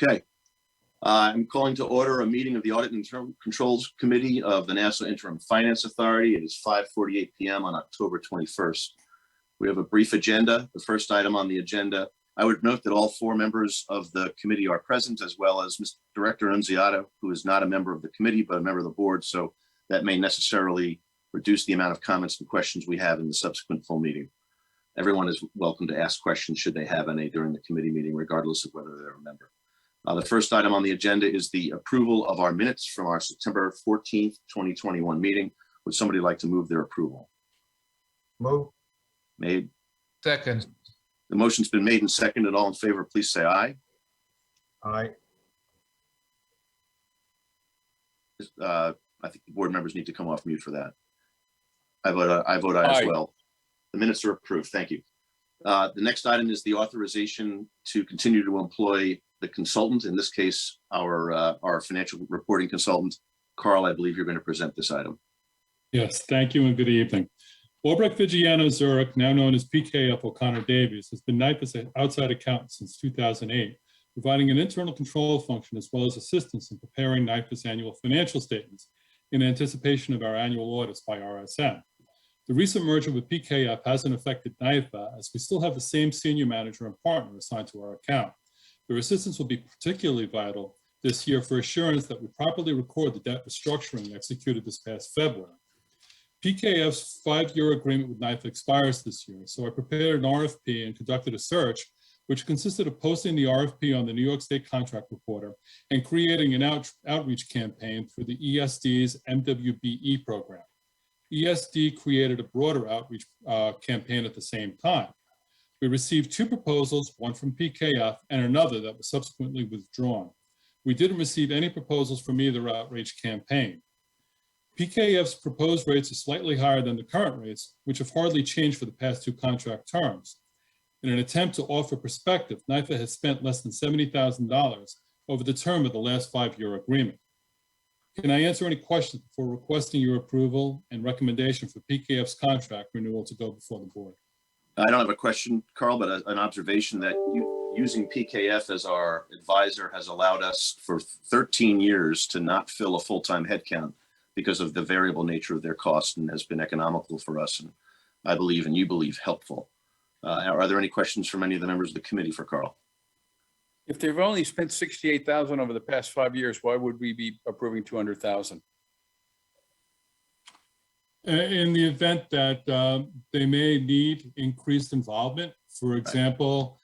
Okay. I'm calling to order a meeting of the Audit and Internal Controls Committee of the Nassau Interim Finance Authority. It is 5:48 p.m. on October 21st. We have a brief agenda. The first item on the agenda, I would note that all four members of the committee are present, as well as Mr. Director Nunziata, who is not a member of the committee, but a member of the board. So that may necessarily reduce the amount of comments and questions we have in the subsequent full meeting. Everyone is welcome to ask questions should they have any during the committee meeting, regardless of whether they're a member. The first item on the agenda is the approval of our minutes from our September 14th, 2021 meeting. Would somebody like to move their approval? Move. Made. Second. The motion's been made and seconded. All in favor, please say aye. Aye. I think the board members need to come off mute for that. I vote aye as well. The minutes are approved. Thank you. The next item is the authorization to continue to employ the consultant, in this case, our financial reporting consultant. Carl, I believe you're going to present this item. Yes, thank you and good evening. Albrecht Vigiano Zurich, now known as PKF O'Connor Davies, has been NYPA's outside accountant since 2008, providing an internal control function as well as assistance in preparing NYPA's annual financial statements in anticipation of our annual audits by RSM. The recent merger with PKF hasn't affected NYPA, as we still have the same senior manager and partner assigned to our account. Their assistance will be particularly vital this year for assurance that we properly record the debt restructuring executed this past February. PKF's 5-year agreement with NYPA expires this year, so I prepared an RFP and conducted a search, which consisted of posting the RFP on the New York State Contract Reporter and creating an outreach campaign through the ESD's MWBE program. ESD created a broader outreach campaign at the same time. We received 2 proposals, one from PKF and another that was subsequently withdrawn. We didn't receive any proposals from either outreach campaign. PKF's proposed rates are slightly higher than the current rates, which have hardly changed for the past 2 contract terms. In an attempt to offer perspective, NYPA has spent less than $70,000 over the term of the last 5-year agreement. Can I answer any questions before requesting your approval and recommendation for PKF's contract renewal to go before the board? I don't have a question, Carl, but an observation that using PKF as our advisor has allowed us for 13 years to not fill a full-time headcount because of the variable nature of their cost, and has been economical for us, and I believe, and you believe, helpful. Are there any questions from any of the members of the committee for Carl? If they've only spent $68,000 over the past 5 years, why would we be approving $200,000? In the event that they may need increased involvement, for example,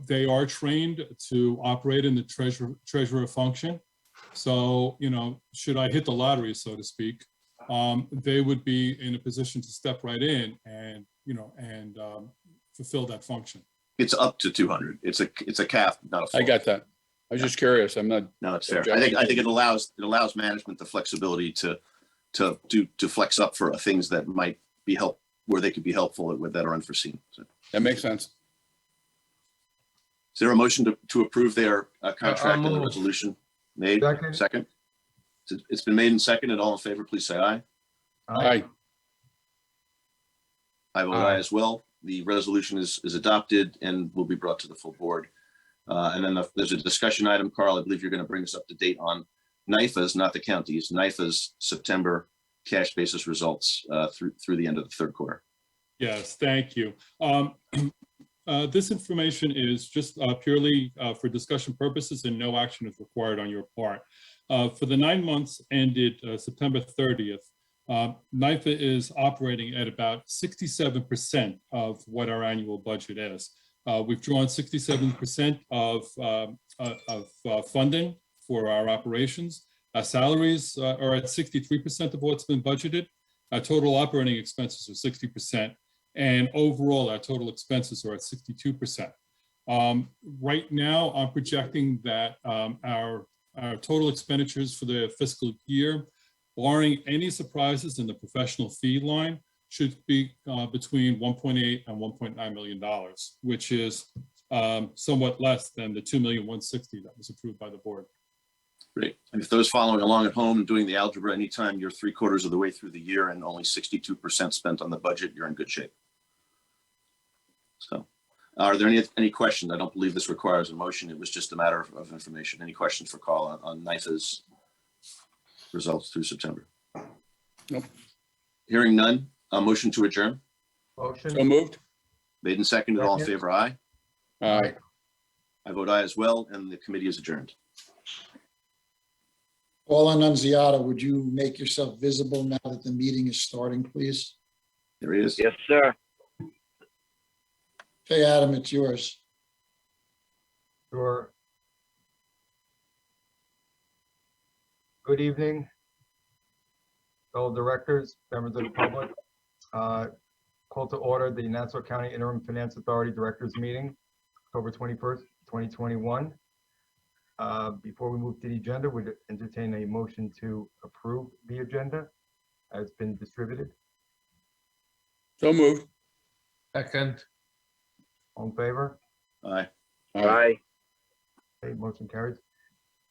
they are trained to operate in the treasurer function. So, should I hit the lottery, so to speak, they would be in a position to step right in and, fulfill that function. It's up to 200. It's a cap, not a floor. I got that. I was just curious. I'm not. No, it's fair. I think it allows management the flexibility to flex up for things that might be where they could be helpful that are unforeseen. So. That makes sense. Is there a motion to approve their contract and the resolution? Made. Second. It's been made and seconded. All in favor, please say aye. Aye. I vote aye as well. The resolution is adopted and will be brought to the full board. And then there's a discussion item, Carl. I believe you're going to bring us up to date on NYPA's, not the county's, NYPA's September cash basis results through the end of the third quarter. Yes, thank you. This information is just purely for discussion purposes, and no action is required on your part. For the 9 months ended September 30th, NYPA is operating at about 67% of what our annual budget is. We've drawn 67% of funding for our operations. Our salaries are at 63% of what's been budgeted. Our total operating expenses are 60%. And overall, our total expenses are at 62%. Right now, I'm projecting that our total expenditures for the fiscal year, barring any surprises in the professional fee line, should be between $1.8 and $1.9 million, which is somewhat less than the $2,160,000 that was approved by the board. Great. And if those following along at home doing the algebra, anytime you're 3/4 of the way through the year and only 62% spent on the budget, you're in good shape. So Are there any questions? I don't believe this requires a motion. It was just a matter of information. Any questions for Carl on NIFA's results through September? Nope. Hearing none, a motion to adjourn. So Motion. moved. Made and seconded, all in Second. favor, aye. Aye. I vote aye as well, and the committee is adjourned. Paul Annunziata, would you make yourself visible now that the meeting is starting, please? There he is. Yes, sir. Okay, Adam, it's yours. Sure. Good evening, fellow directors, members of the public. Call to order the Nassau County Interim Finance Authority Directors Meeting, October 21st, 2021. Before we move to the agenda, would entertain a motion to approve the agenda as been distributed. So moved. Second, All in favor? Aye. Aye. Okay, motion carries.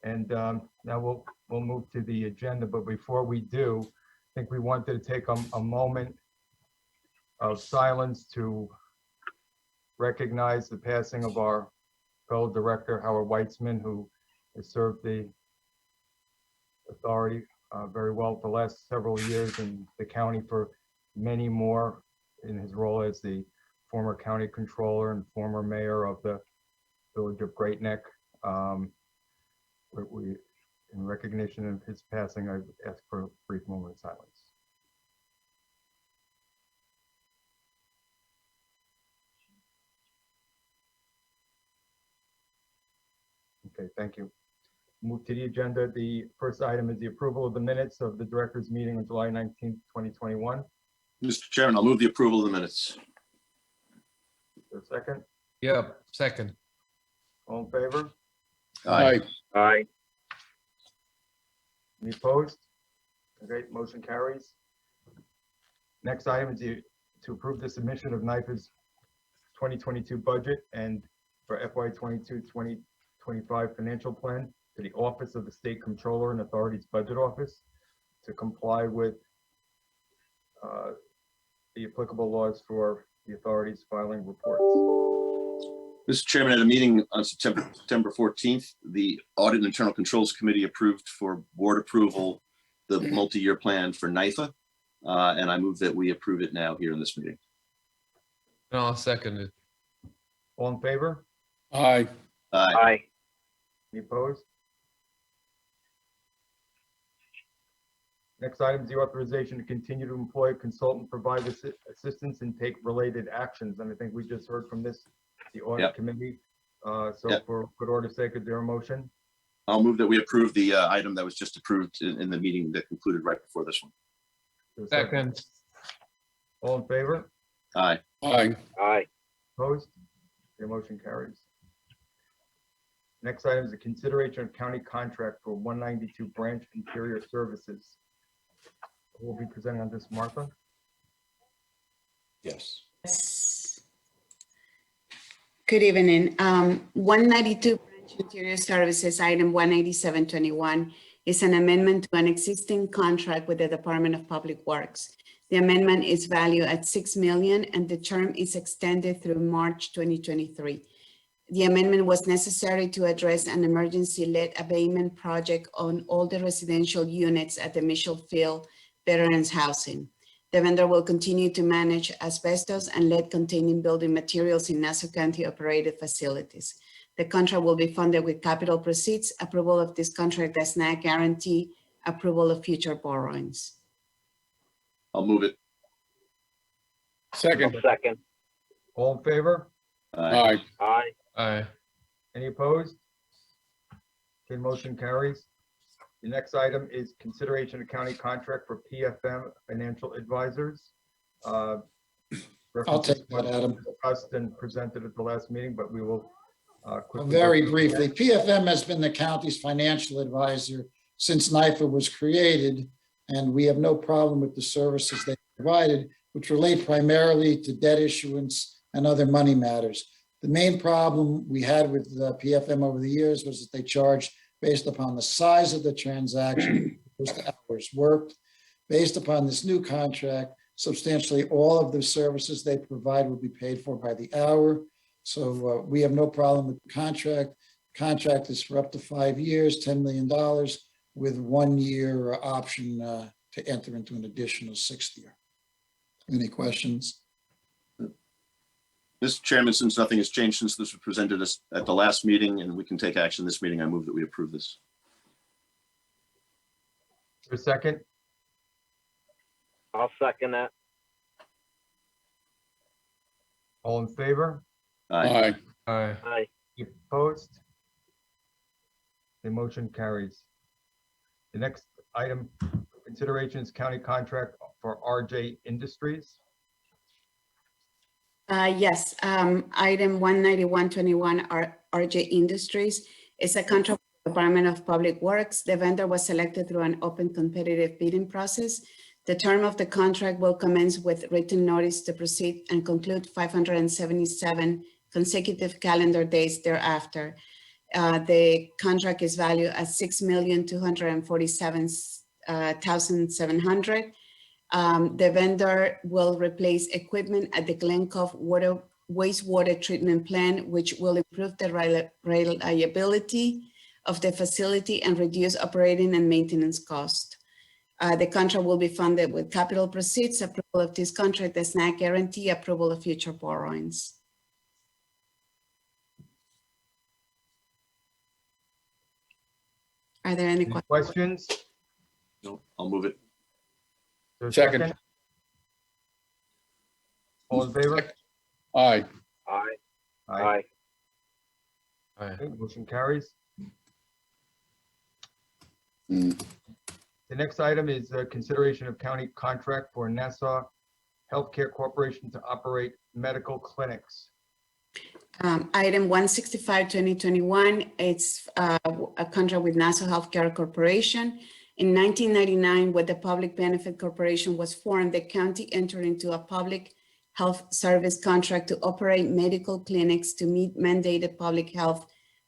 And now we'll move to the agenda, but before we do, I think we wanted to take a moment of silence to recognize the passing of our fellow director, Howard Weitzman, who has served the authority very well for the last several years, and the county for many more in his role as the former county controller and former mayor of the village of Great Neck. In recognition of his passing, I ask for a brief moment of silence. Okay, thank you. Move to the agenda. The first item is the approval of the minutes of the directors' meeting on July 19th, 2021. Mr. Chairman, I'll move the approval of the minutes. Is there a second? yep, second, All in favor? Aye. Aye. Any opposed? Okay, motion carries. Next item is to approve the submission of NIFA's 2022 budget and for FY 22-2025 financial plan to the Office of the State Comptroller and Authorities Budget Office to comply with the applicable laws for the authorities filing reports. Mr. Chairman, at a meeting on September 14th, the Audit and Internal Controls Committee approved for board approval the multi-year plan for NIFA, and I move that we approve it now here in this meeting. and I'll second it. All in favor? Aye. Aye. Aye. Any opposed? Next item is the authorization to continue to employ a consultant, provide assistance and take related actions. And I think we just heard from this, the audit Yep. committee. So Yep. for good order's sake, is there a motion? I'll move that we approve the item that was just approved in the meeting that concluded right before this one. Is there a Second, All in favor? Aye. Aye. Aye. Opposed? Your motion carries. Next item is the consideration of county contract for 192 branch interior services. We'll be presenting on this, Martha. Yes. Yes. Good evening. 192 Branch Interior Services, item 18721, is an amendment to an existing contract with the Department of Public Works. The amendment is valued at $6 million and the term is extended through March 2023. The amendment was necessary to address an emergency lead abatement project on all the residential units at the Mitchell Field Veterans Housing. The vendor will continue to manage asbestos and lead-containing building materials in Nassau County operated facilities. The contract will be funded with capital proceeds. Approval of this contract does not guarantee approval of future borrowings. I'll move it. Second. Second. All in favor? Aye. Aye. Aye. aye, Any opposed? Okay, motion carries. The next item is consideration of county contract for PFM Financial Advisors. I'll take that, Adam. Discussed and presented at the last meeting, but we will quickly. Very briefly, PFM has been the county's financial advisor since NIFA was created, and we have no problem with the services they provided, which relate primarily to debt issuance and other money matters. The main problem we had with PFM over the years was that they charged based upon the size of the transaction, opposed to hours worked. Based upon this new contract, substantially all of the services they provide will be paid for by the hour. So we have no problem with the contract. Contract is for up to 5 years, $10 million, with 1 year option to enter into an additional 6th year. Any questions? Mr. Chairman, since nothing has changed since this was presented us at the last meeting and we can take action this meeting, I move that we approve this. For a second, I'll second that. all in favor? Aye. Aye. Aye. Opposed? The motion carries. The next item, consideration is county contract for RJ Industries. Yes, item 19121 RJ Industries is a contract with the Department of Public Works. The vendor was selected through an open competitive bidding process. The term of the contract will commence with written notice to proceed and conclude 577 consecutive calendar days thereafter. The contract is valued at $6,247,700. The vendor will replace equipment at the Glen Cove wastewater treatment plant, which will improve the reliability of the facility and reduce operating and maintenance costs. The contract will be funded with capital proceeds. Approval of this contract does not guarantee approval of future borrowings. Are there any Any questions? questions? No, I'll move it. Is there a Second. All in favor? Aye. Aye. Aye. Aye. Aye. Okay, motion carries. Mm. The next item is consideration of county contract for Nassau Healthcare Corporation to operate medical clinics. Item 165-2021, it's a contract with Nassau Healthcare Corporation. In 1999, when the Public Benefit Corporation was formed, the county entered into a public health service contract to operate medical clinics to meet mandated public health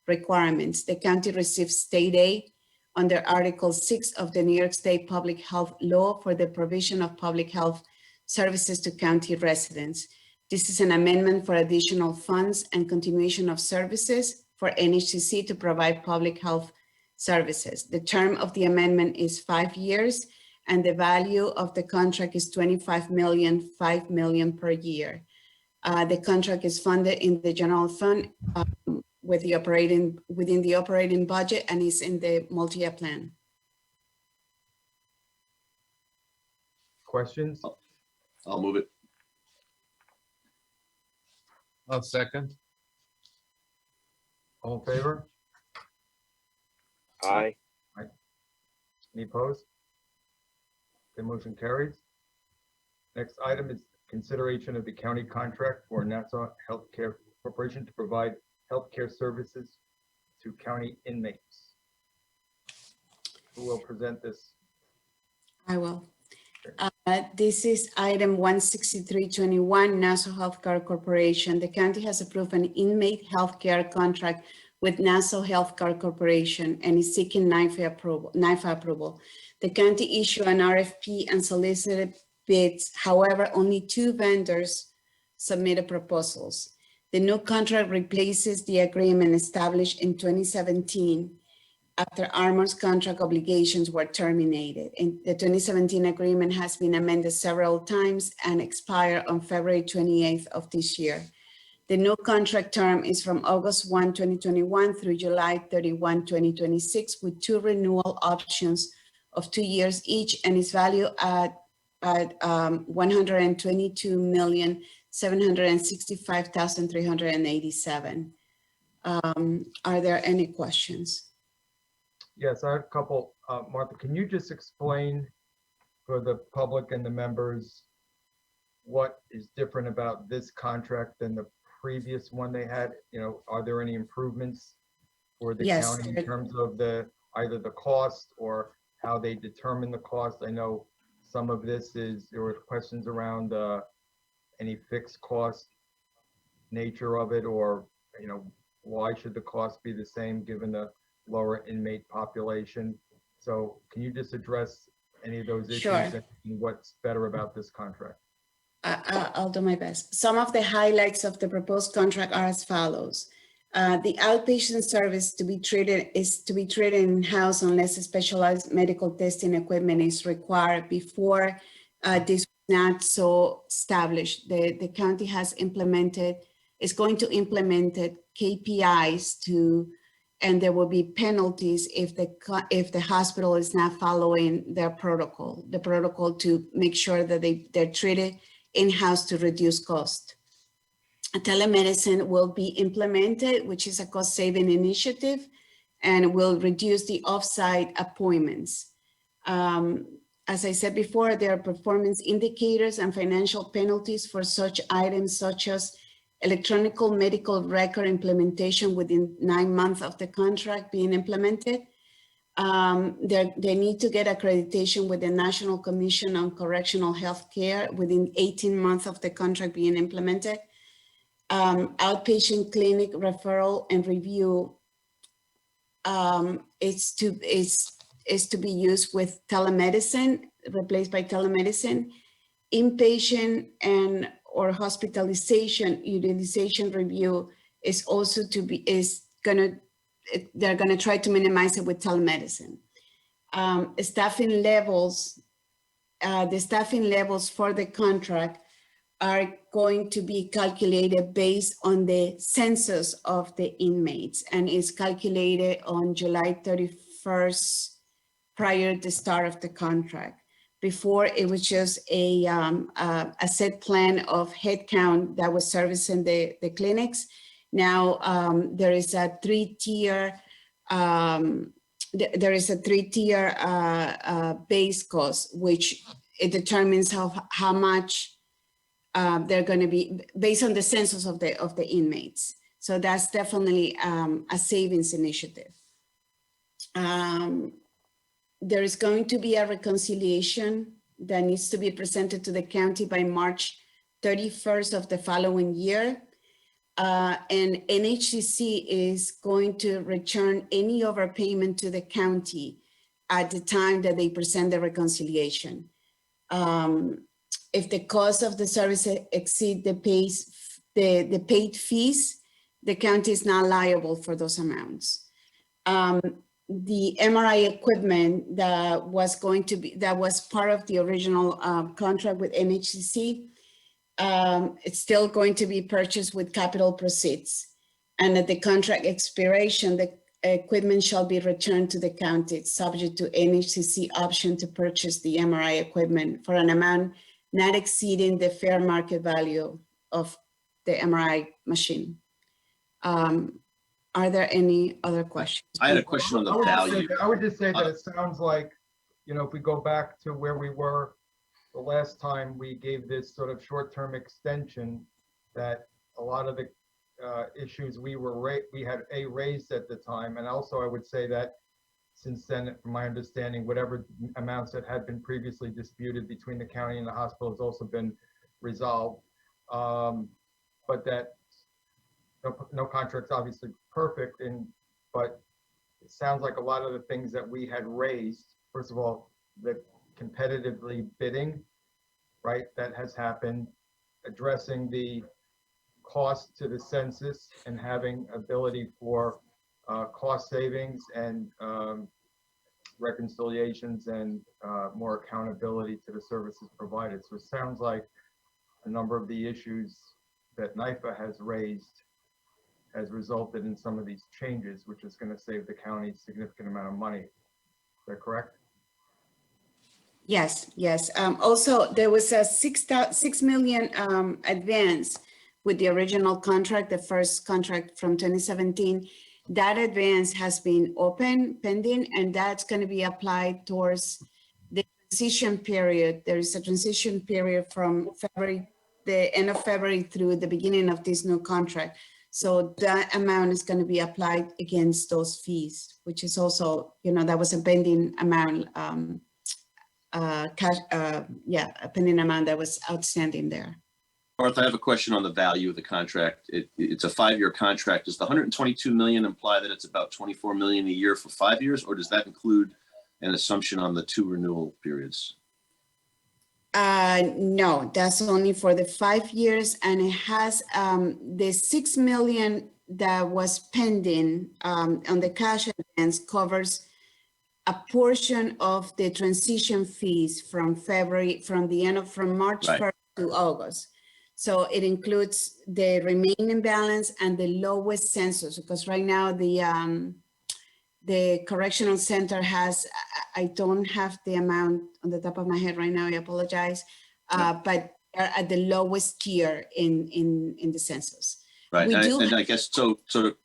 requirements. The county receives state aid under Article 6 of the New York State Public Health Law for the provision of public health services to county residents. This is an amendment for additional funds and continuation of services for NHCC to provide public health services. The term of the amendment is 5 years, and the value of the contract is $25 million, $5 million per year. The contract is funded in the general fund within the operating budget, and is in the multi-year plan. Questions? I'll move it. I'll second. All in favor? Aye. Any opposed? The motion carries. Next item is consideration of the county contract for Nassau Healthcare Corporation to provide healthcare services to county inmates. Who will present this? I will. This is item 16321, Nassau Healthcare Corporation. The county has approved an inmate healthcare contract with Nassau Healthcare Corporation and is seeking NIFA approval. The county issued an RFP and solicited bids. However, only 2 vendors submitted proposals. The new contract replaces the agreement established in 2017 after Armor's contract obligations were terminated. And the 2017 agreement has been amended several times and expired on February 28th of this year. The new contract term is from August 1, 2021 through July 31, 2026, with 2 renewal options of 2 years each, and is valued at $122,765,387. Are there any questions? Yes, I have a couple. Martha, can you just explain for the public and the members what is different about this contract than the previous one they had? You know, are there any improvements for the Yes, county in terms of either the cost or how they determine the cost? I know some of this there were questions around any fixed cost nature of it, or, you know, why should the cost be the same given the lower inmate population? So can you just address any of those issues Sure. and what's better about this contract? I'll do my best. Some of the highlights of the proposed contract are as follows. The outpatient service to be treated in-house unless a specialized medical testing equipment is required. Before this was not so established. The county is going to implement KPIs and there will be penalties if the hospital is not following their protocol, the protocol to make sure that they're treated in-house to reduce cost. Telemedicine will be implemented, which is a cost-saving initiative, and will reduce the off-site appointments. As I said before, there are performance indicators and financial penalties for such items such as electronic medical record implementation within 9 months of the contract being implemented. They need to get accreditation with the National Commission on Correctional Health Care within 18 months of the contract being implemented. Outpatient clinic referral and review is to be used with telemedicine, replaced by telemedicine. Inpatient or hospitalization utilization review is also they're gonna try to minimize it with telemedicine. Staffing levels, the staffing levels for the contract are going to be calculated based on the census of the inmates and is calculated on July 31st prior to the start of the contract. Before it was just a set plan of headcount that was servicing the clinics. Now there is a three-tier base cost, which it determines how much they're going to be based on the census of the inmates. So that's definitely a savings initiative. There is going to be a reconciliation that needs to be presented to the county by March 31st of the following year. And NHCC is going to return any overpayment to the county at the time that they present the reconciliation. If the cost of the service exceed the paid fees, the county is not liable for those amounts. The MRI equipment that was part of the original contract with NHCC, it's still going to be purchased with capital proceeds. And at the contract expiration, the equipment shall be returned to the county, subject to NHCC option to purchase the MRI equipment for an amount not exceeding the fair market value of the MRI machine. Are there any other questions? I had a question on the value. I would just say that it sounds like, if we go back to where we were the last time we gave this sort of short-term extension, that a lot of the issues we had raised at the time. And also I would say that since then, from my understanding, whatever amounts that had been previously disputed between the county and the hospital has also been resolved. But that no contract's obviously perfect, but it sounds like a lot of the things that we had raised, first of all, the competitively bidding, right, that has happened, addressing the cost to the census and having ability for cost savings and reconciliations and more accountability to the services provided. So it sounds like a number of the issues that NIFA has raised has resulted in some of these changes, which is going to save the county a significant amount of money. Is that correct? Yes. Also, there was a 6 million advance with the original contract, the first contract from 2017. That advance has been pending, and that's going to be applied towards the transition period. There is a transition period from the end of February through the beginning of this new contract. So that amount is going to be applied against those fees, which is also, that was a pending amount, a pending amount that was outstanding there. Martha, I have a question on the value of the contract. It's a 5-year contract. Does the 122 million imply that it's about 24 million a year for 5 years, or does that include an assumption on the 2 renewal periods? No, that's only for the 5 years, and it has, the 6 million that was pending, on the cash advance covers a portion of the transition fees from March Right. 1st to August. So it includes the remaining balance and the lowest census, because right now the correctional center has, I don't have the amount on the top of my head right now, I apologize. But they're at the lowest tier in the census. Right, We do and I guess, so the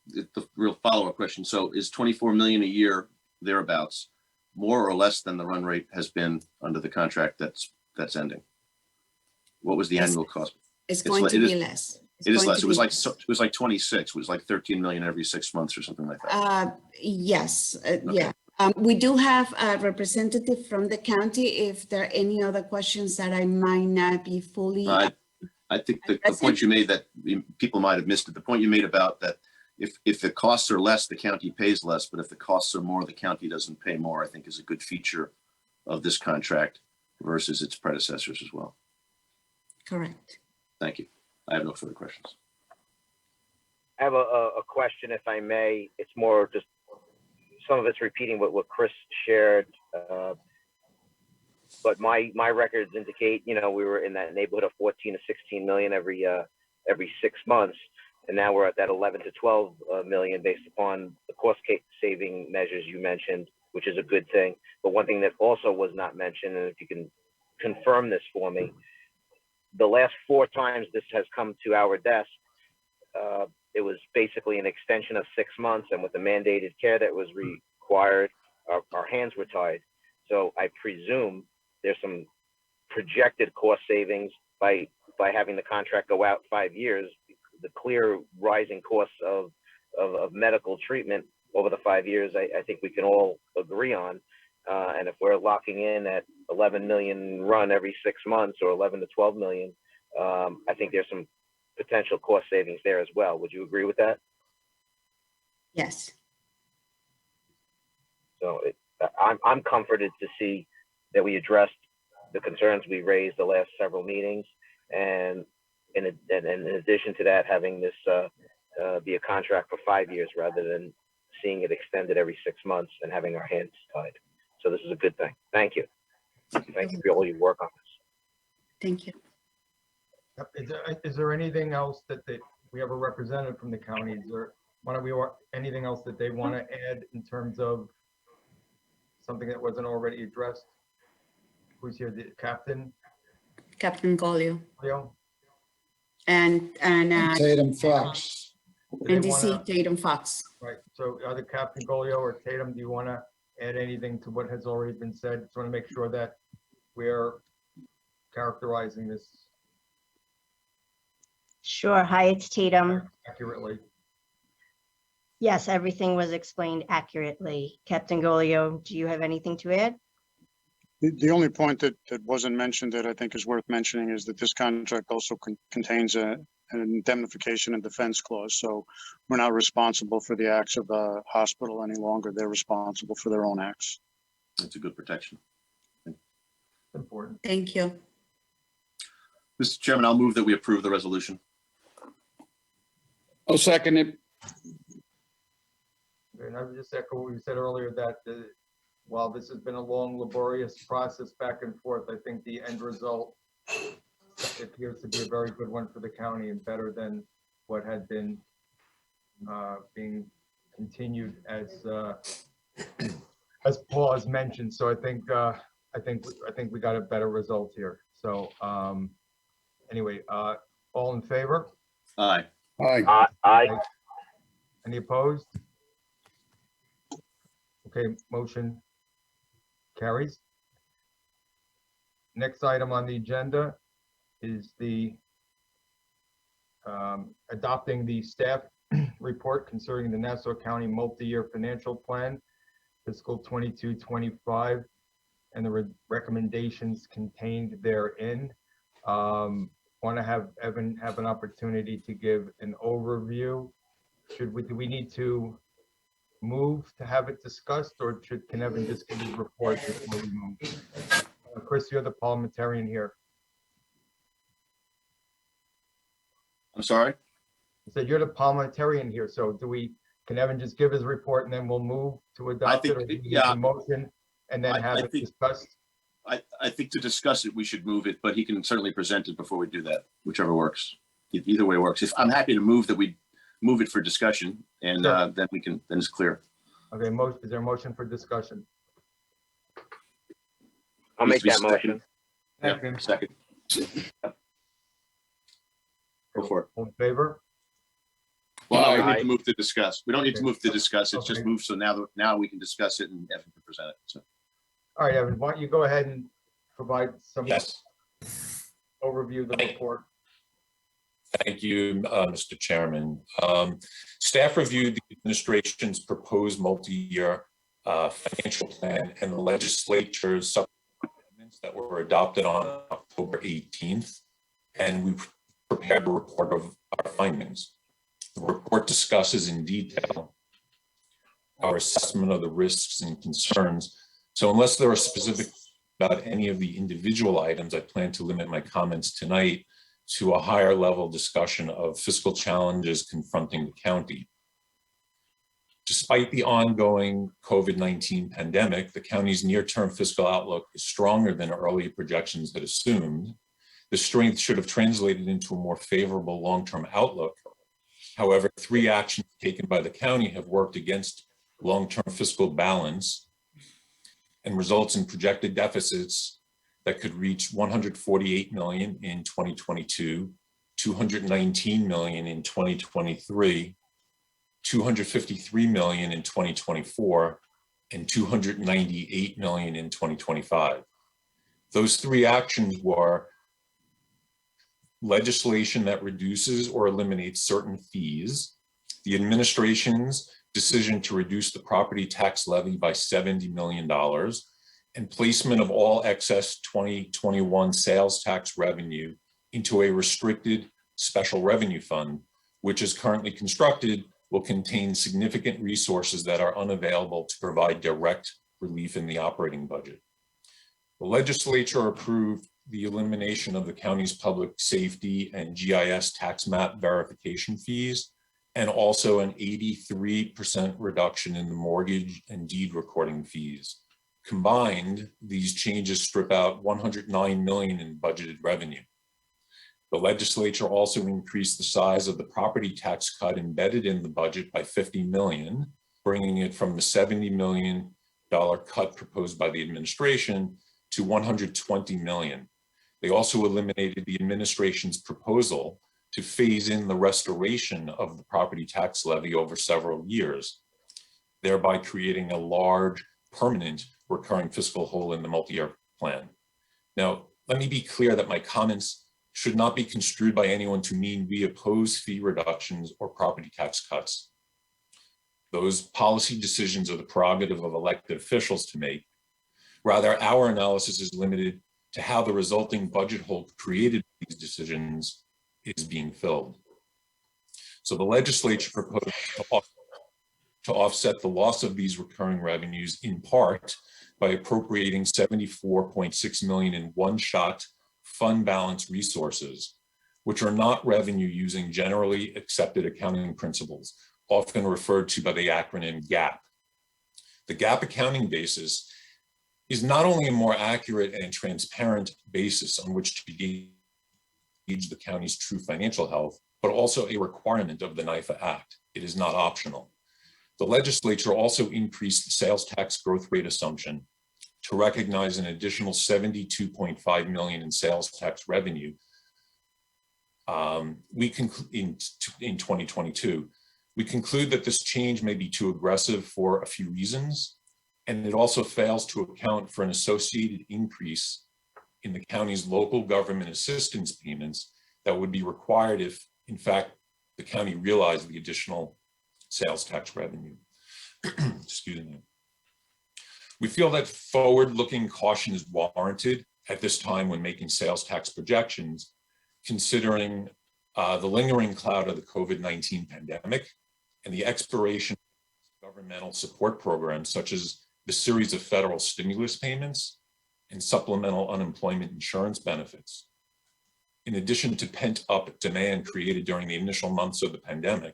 real follow-up question, so is 24 million a year thereabouts, more or less than the run rate has been under the contract that's ending? What was the It's- annual cost? It's It's going like- to it be is- less. It's It is going less, to it was be like, it was like 26, it was like 13 million every 6 months or something like that. Yes, yeah. We do have a representative from the county if there are any other questions that I might not be fully. I think the point you made that people might have missed it, the point you made about that if the costs are less, the county pays less, but if the costs are more, the county doesn't pay more, I think is a good feature of this contract versus its predecessors as well. Correct. Thank you. I have no further questions. I have a question, if I may. It's more just some of it's repeating what Chris shared. But my records indicate, we were in that neighborhood of 14 to 16 million every 6 months. And now we're at that 11 to 12 million based upon the cost saving measures you mentioned, which is a good thing. But one thing that also was not mentioned, and if you can confirm this for me, the last 4 times this has come to our desk, it was basically an extension of 6 months, and with the mandated care that was required, our hands were tied. So I presume there's some projected cost savings by having the contract go out 5 years. The clear rising costs of medical treatment over the 5 years, I think we can all agree on. And if we're locking in at 11 million run every 6 months, or 11 to 12 million, I think there's some potential cost savings there as well. Would you agree with that? Yes. So I'm comforted to see that we addressed the concerns we raised the last several meetings, and in addition to that, having this be a contract for 5 years rather than seeing it extended every 6 months and having our hands tied. So this is a good thing. Thank you. Thank you for all your work on this. Thank you. Is there anything else that we have a representative from the county? Is there anything else that they want to add in terms of something that wasn't already addressed? Who's here? The captain? Captain Golio Leo? and Tatum Fox. Do they NDC wanna- Tatum Fox. Right, so either Captain Golio or Tatum, do you want to add anything to what has already been said? Just want to make sure that we're characterizing this Sure. Hi, it's Tatum. accurately. Yes, everything was explained accurately. Captain Golio, do you have anything to add? The only point that wasn't mentioned that I think is worth mentioning is that this contract also contains an indemnification and defense clause. So we're not responsible for the acts of the hospital any longer. They're responsible for their own acts. That's a good protection. Important. Thank you. Mr. Chairman, I'll move that we approve the resolution. I'll second it. And I would just echo what you said earlier, that while this has been a long, laborious process back and forth, I think the end result appears to be a very good one for the county and better than what had been being continued as Paul has mentioned. So I think we got a better result here. So anyway, all in favor? Aye. Aye. Any opposed? Okay, motion carries. Next item on the agenda is the adopting the staff report concerning the Nassau County multi-year financial plan, fiscal 22-25, and the recommendations contained therein. Want to have Evan have an opportunity to give an overview. Do we need to move to have it discussed, or can Evan just give his report before we move? Chris, you're the parliamentarian here. I'm sorry? I said you're the parliamentarian here, so can Evan just give his report and then we'll move to adopt it? think- Or do we need yeah. a motion and then I have it think- discussed? I think to discuss it, we should move it, but he can certainly present it before we do that, whichever works. Either way works. If I'm happy to move that, we move it for discussion and Sure. then then it's clear. Okay, is there a motion for discussion? I'll Needs make to be that motion. Yeah, second. Go for it. All in favor? Well, no, we Aye. need to move to discuss. We don't need to move to discuss. It's just Okay. move. So now we can discuss it and Evan can present it. So, All right, Evan, why don't you go ahead and provide some Yes, overview of the report? thank you, Mr. Chairman. Staff reviewed the administration's proposed multi-year financial plan and the legislature's supplements that were adopted on October 18th, and we prepared a report of our findings. The report discusses in detail our assessment of the risks and concerns. So unless there are specifics about any of the individual items, I plan to limit my comments tonight to a higher level discussion of fiscal challenges confronting the county. Despite the ongoing COVID-19 pandemic, the county's near-term fiscal outlook is stronger than earlier projections had assumed. The strength should have translated into a more favorable long-term outlook. However, 3 actions taken by the county have worked against long-term fiscal balance and results in projected deficits that could reach $148 million in 2022, $219 million in 2023, $253 million in 2024, and $298 million in 2025. Those 3 actions were legislation that reduces or eliminates certain fees, the administration's decision to reduce the property tax levy by $70 million, and placement of all excess 2021 sales tax revenue into a restricted special revenue fund, which is currently constructed, will contain significant resources that are unavailable to provide direct relief in the operating budget. The legislature approved the elimination of the county's public safety and GIS tax map verification fees, and also an 83% reduction in the mortgage and deed recording fees. Combined, these changes strip out $109 million in budgeted revenue. The legislature also increased the size of the property tax cut embedded in the budget by $50 million, bringing it from the $70 million cut proposed by the administration to $120 million. They also eliminated the administration's proposal to phase in the restoration of the property tax levy over several years, thereby creating a large, permanent, recurring fiscal hole in the multi-year plan. Now, let me be clear that my comments should not be construed by anyone to mean we oppose fee reductions or property tax cuts. Those policy decisions are the prerogative of elected officials to make. Rather, our analysis is limited to how the resulting budget hole created these decisions is being filled. So the legislature proposed to offset the loss of these recurring revenues in part by appropriating $74.6 million in one-shot fund balance resources, which are not revenue using generally accepted accounting principles, often referred to by the acronym GAAP. The GAAP accounting basis is not only a more accurate and transparent basis on which to gauge the county's true financial health, but also a requirement of the NIFA Act. It is not optional. The legislature also increased the sales tax growth rate assumption to recognize an additional $72.5 million in sales tax revenue in 2022. We conclude that this change may be too aggressive for a few reasons, and it also fails to account for an associated increase in the county's local government assistance payments that would be required if, in fact, the county realized the additional sales tax revenue. Excuse me. We feel that forward-looking caution is warranted at this time when making sales tax projections, considering the lingering cloud of the COVID-19 pandemic and the expiration of governmental support programs, such as the series of federal stimulus payments and supplemental unemployment insurance benefits. In addition to pent-up demand created during the initial months of the pandemic,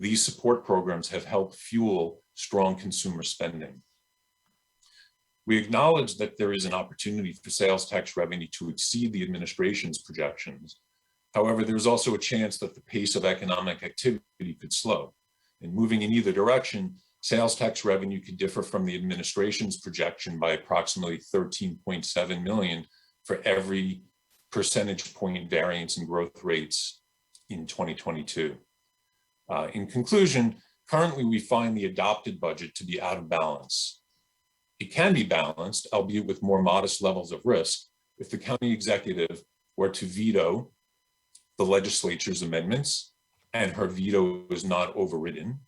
these support programs have helped fuel strong consumer spending. We acknowledge that there is an opportunity for sales tax revenue to exceed the administration's projections. However, there's also a chance that the pace of economic activity could slow. And moving in either direction, sales tax revenue could differ from the administration's projection by approximately 13.7 million for every percentage point variance in growth rates in 2022. In conclusion, currently we find the adopted budget to be out of balance. It can be balanced, albeit with more modest levels of risk, if the county executive were to veto the legislature's amendments and her veto is not overridden,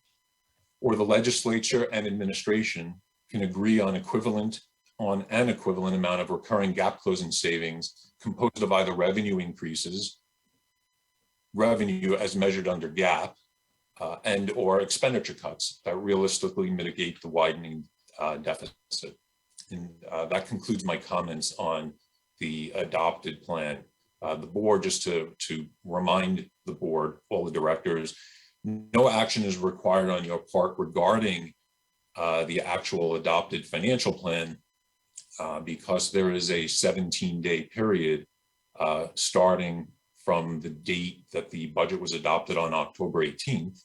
or the legislature and administration can agree on an equivalent amount of recurring gap closing savings composed of either revenue increases, revenue as measured under GAAP, and or expenditure cuts that realistically mitigate the widening deficit. And that concludes my comments on the adopted plan. The board, just to remind the board, all the directors, no action is required on your part regarding the actual adopted financial plan because there is a 17-day period starting from the date that the budget was adopted on October 18th.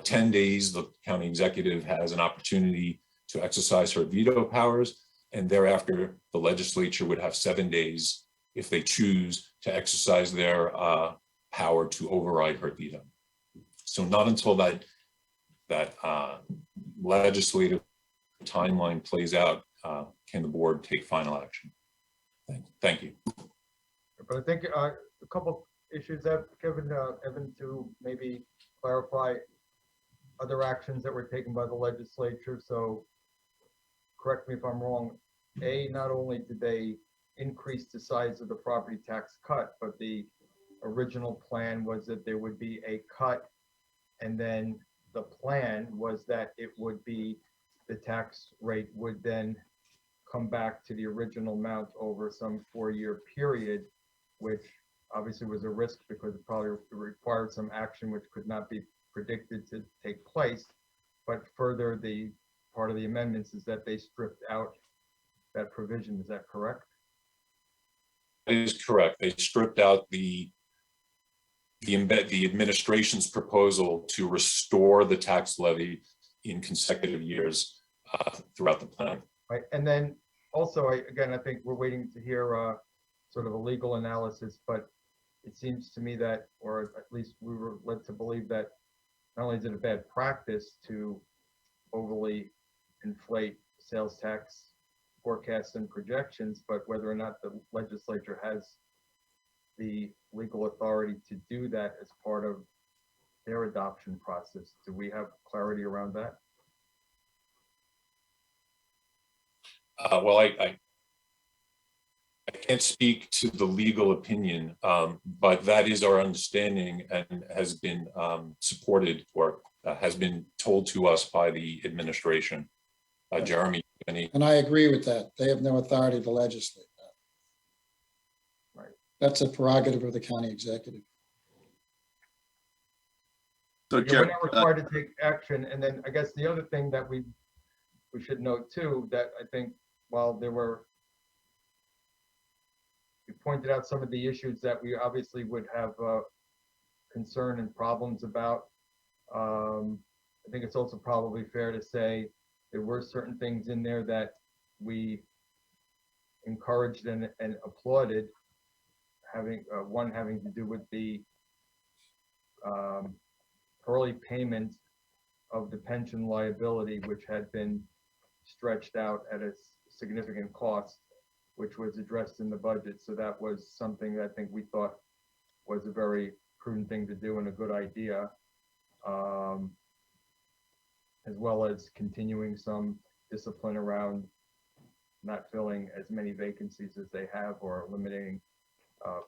10 days, the county executive has an opportunity to exercise her veto powers, and thereafter the legislature would have 7 days if they choose to exercise their power to override her veto. So not until that legislative timeline plays out can the board take final action. Thank you. But I think a couple issues that Kevin, Evan, to maybe clarify other actions that were taken by the legislature. So correct me if I'm wrong. Not only did they increase the size of the property tax cut, but the original plan was that there would be a cut, and then the plan was that it would be, the tax rate would then come back to the original amount over some 4-year period, which obviously was a risk because it probably required some action which could not be predicted to take place. But further, the part of the amendments is that they stripped out that provision. Is that correct? That is correct. They stripped out the administration's proposal to restore the tax levy in consecutive years throughout the plan. Right, and then also, again, I think we're waiting to hear sort of a legal analysis, but it seems to me that, or at least we were led to believe that not only is it a bad practice to overly inflate sales tax forecasts and projections, but whether or not the legislature has the legal authority to do that as part of their adoption process. Do we have clarity around that? Well, I can't speak to the legal opinion, but that is our understanding and has been supported or has been told to us by the administration. Jeremy, any? And I agree with that. They have no authority to legislate that. Right. That's a prerogative of the county executive. So, Yeah, we're not required to take action. And then I guess the other thing that we should note too, that I think while you pointed out some of the issues that we obviously would have concern and problems about, I think it's also probably fair to say there were certain things in there that we encouraged and applauded, one having to do with the early payment of the pension liability, which had been stretched out at a significant cost, which was addressed in the budget. So that was something that I think we thought was a very prudent thing to do and a good idea, as well as continuing some discipline around not filling as many vacancies as they have or eliminating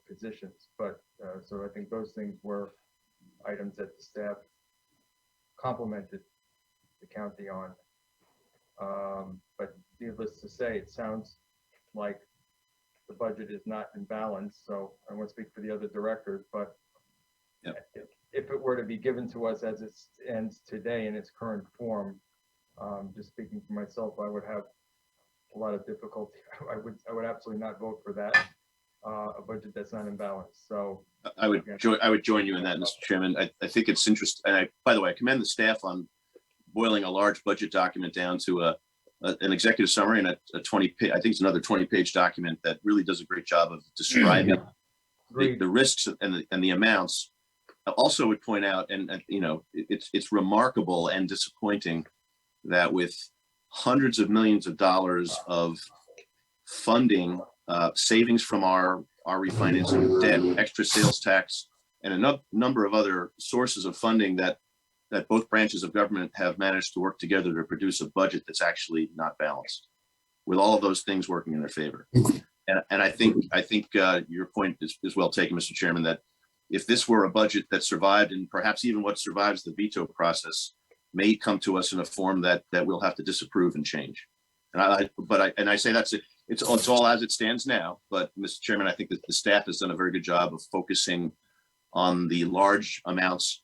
positions. But so I think those things were items that the staff complimented the county on. But needless to say, it sounds like the budget is not in balance, so I won't speak for the other directors, but Yep. if it were to be given to us as it stands today in its current form, just speaking for myself, I would have a lot of difficulty. I would absolutely not vote for that, a budget that's not in balance, so. I would join you in that, Mr. Chairman. I think it's interesting. And by the way, I commend the staff on boiling a large budget document down to an executive summary and a 20 page, I think it's another 20-page document that really does a great job of describing the risks and the amounts. I also would point out, and you know, it's remarkable and disappointing that with hundreds of millions of dollars of funding, savings from our refinancing of debt, extra sales tax, and a number of other sources of funding that both branches of government have managed to work together to produce a budget that's actually not balanced, with all of those things working in their favor. And I think your point is well taken, Mr. Chairman, that if this were a budget that survived, and perhaps even what survives the veto process, may come to us in a form that we'll have to disapprove and change. And I say it's all as it stands now. But Mr. Chairman, I think that the staff has done a very good job of focusing on the large amounts.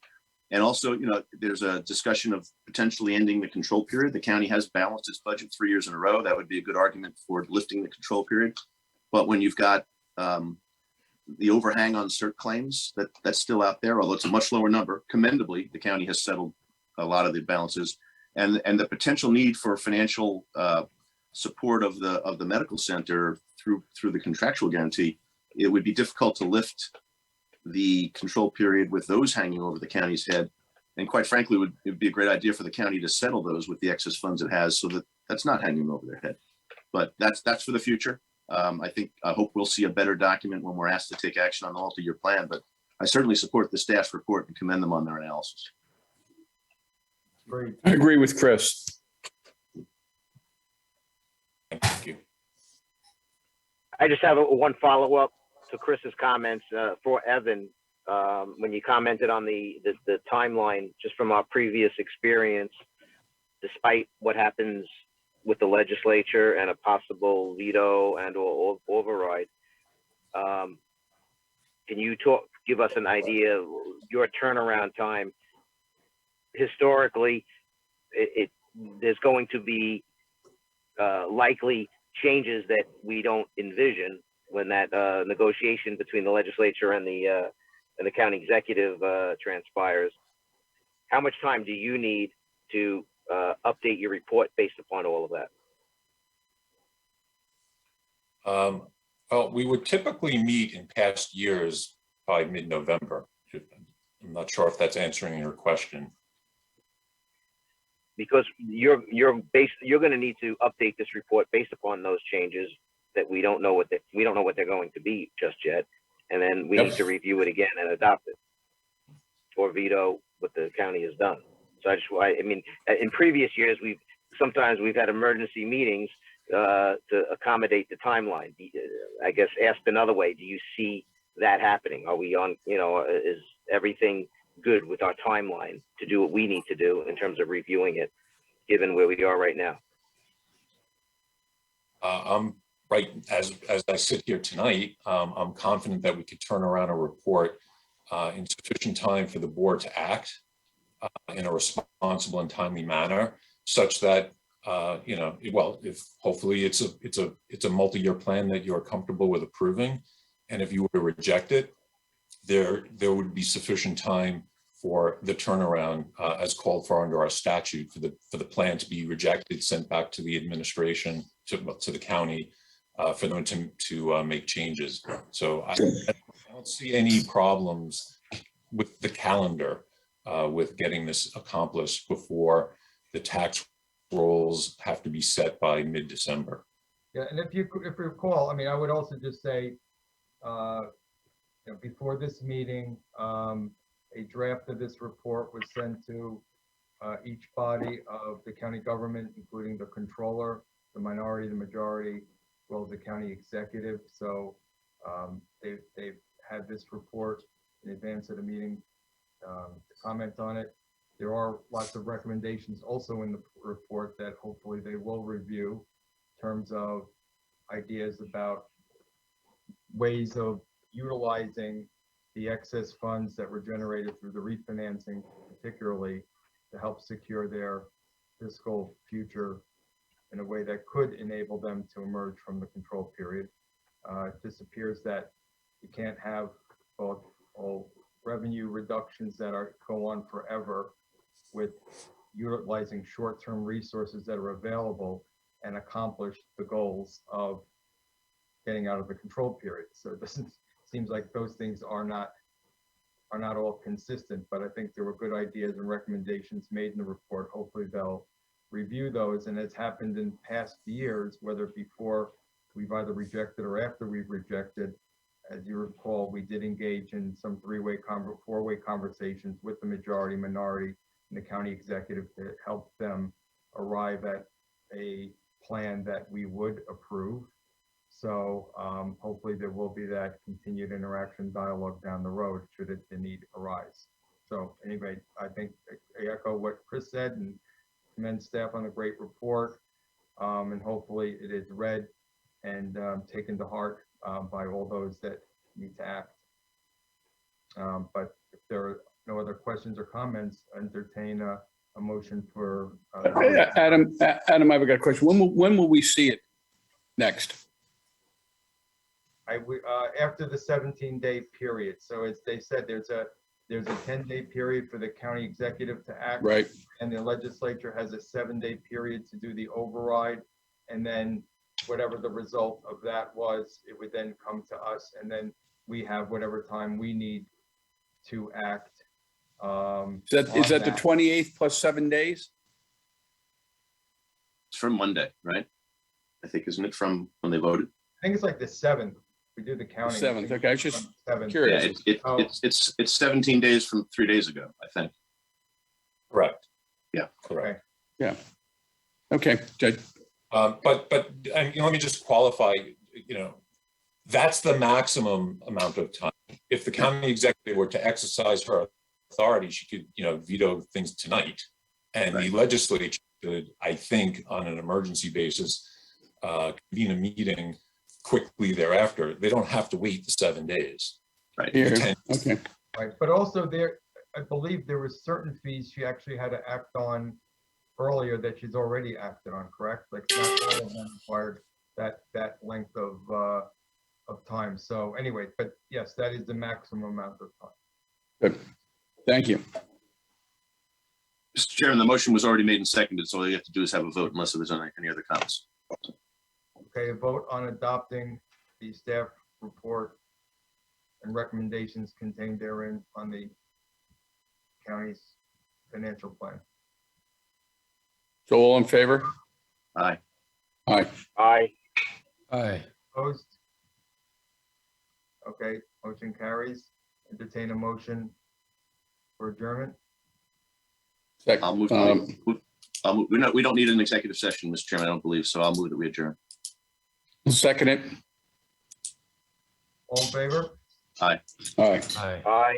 And also, you know, there's a discussion of potentially ending the control period. The county has balanced its budget 3 years in a row. That would be a good argument for lifting the control period. But when you've got the overhang on cert claims, that's still out there, although it's a much lower number. Commendably, the county has settled a lot of the balances, and the potential need for financial support of the medical center through the contractual guarantee. It would be difficult to lift the control period with those hanging over the county's head, and quite frankly, it would be a great idea for the county to settle those with the excess funds it has, so that that's not hanging over their head. But that's for the future. I hope we'll see a better document when we're asked to take action on the multi-year plan, but I certainly support the staff's report and commend them on their analysis. Great. I agree with Chris. Thank you. I just have one follow-up to Chris's comments for Evan. When you commented on the timeline, just from our previous experience, despite what happens with the legislature and a possible veto and or override, can you give us an idea of your turnaround time? Historically, there's going to be likely changes that we don't envision when that negotiation between the legislature and the county executive transpires. How much time do you need to update your report based upon all of that? Well, we would typically meet in past years by mid-November. I'm not sure if that's answering your question. Because you're going to need to update this report based upon those changes that we don't know what they're going to be just yet, and then we need to review it again and adopt it, or veto what the county has done. So I mean, in previous years, sometimes we've had emergency meetings to accommodate the timeline. I guess asked another way, do you see that happening? Are we on? You know, is everything good with our timeline to do what we need to do in terms of reviewing it, given where we are right now? I'm right, as I sit here tonight, I'm confident that we could turn around a report in sufficient time for the board to act in a responsible and timely manner, such that you know, well, if hopefully it's a multi-year plan that you're comfortable with approving, and if you were to reject it, there would be sufficient time for the turnaround as called for under our statute for the plan to be rejected, sent back to the administration, to the county, for them to make changes. So I don't see any problems with the calendar with getting this accomplished before the tax rolls have to be set by mid-December. Yeah, and if you recall, I mean, I would also just say, you know, before this meeting, a draft of this report was sent to each body of the county government, including the controller, the minority, the majority, as well as the county executive. So they've had this report in advance of the meeting to comment on it. There are lots of recommendations also in the report that hopefully they will review in terms of ideas about ways of utilizing the excess funds that were generated through the refinancing, particularly to help secure their fiscal future in a way that could enable them to emerge from the control period. It just appears that you can't have all revenue reductions that go on forever with utilizing short-term resources that are available and accomplish the goals of getting out of the control period. So it doesn't, seems like those things are not all consistent, but I think there were good ideas and recommendations made in the report. Hopefully they'll review those, and it's happened in past years, whether before we've either rejected or after we've rejected. As you recall, we did engage in some four-way conversations with the majority, minority, and the county executive to help them arrive at a plan that we would approve. So hopefully there will be that continued interaction dialogue down the road should the need arise. So anyway, I think I echo what Chris said and commend staff on a great report. And hopefully it is read and taken to heart by all those that need to act. But if there are no other questions or comments, entertain a motion for. Adam, I've got a question. When will we see it next? After the 17-day period. So as they said, there's a 10-day period for the county executive to act. Right. And the legislature has a 7-day period to do the override. And then whatever the result of that was, it would then come to us. And then we have whatever time we need to act. Is that the 28th plus 7 days? It's from Monday, right? I think, isn't it from when they voted? I think it's like the 7th. We do the counting. 7th. Okay, I was just 7th. curious. Yeah, it's 17 days from 3 days ago, I think. Correct. Yeah. Correct. Okay, Judge. But let me just qualify, that's the maximum amount of time. If the county executive were to exercise her authority, she could, veto things tonight. And the legislature could, I think, on an emergency basis, convene a meeting quickly thereafter. They don't have to wait the 7 days. Right. Here. Okay. Right, but also I believe there was certain fees she actually had to act on earlier that she's already acted on, correct? Like not all of them required that length of time. So anyway, but yes, that is the maximum amount of time. Good. Thank you. Mr. Chairman, the motion was already made and seconded, so all you have to do is have a vote unless there's any other comments. Okay, a vote on adopting the staff report and recommendations contained therein on the county's financial plan. So all in favor? Aye. Aye. Aye. Aye. Opposed? Okay, motion carries. Entertain a motion for adjournment. I'll move. We don't need an executive session, Mr. Chairman, I don't believe, so I'll move that we adjourn. Second it. All in favor? Aye. Aye. Aye. Aye.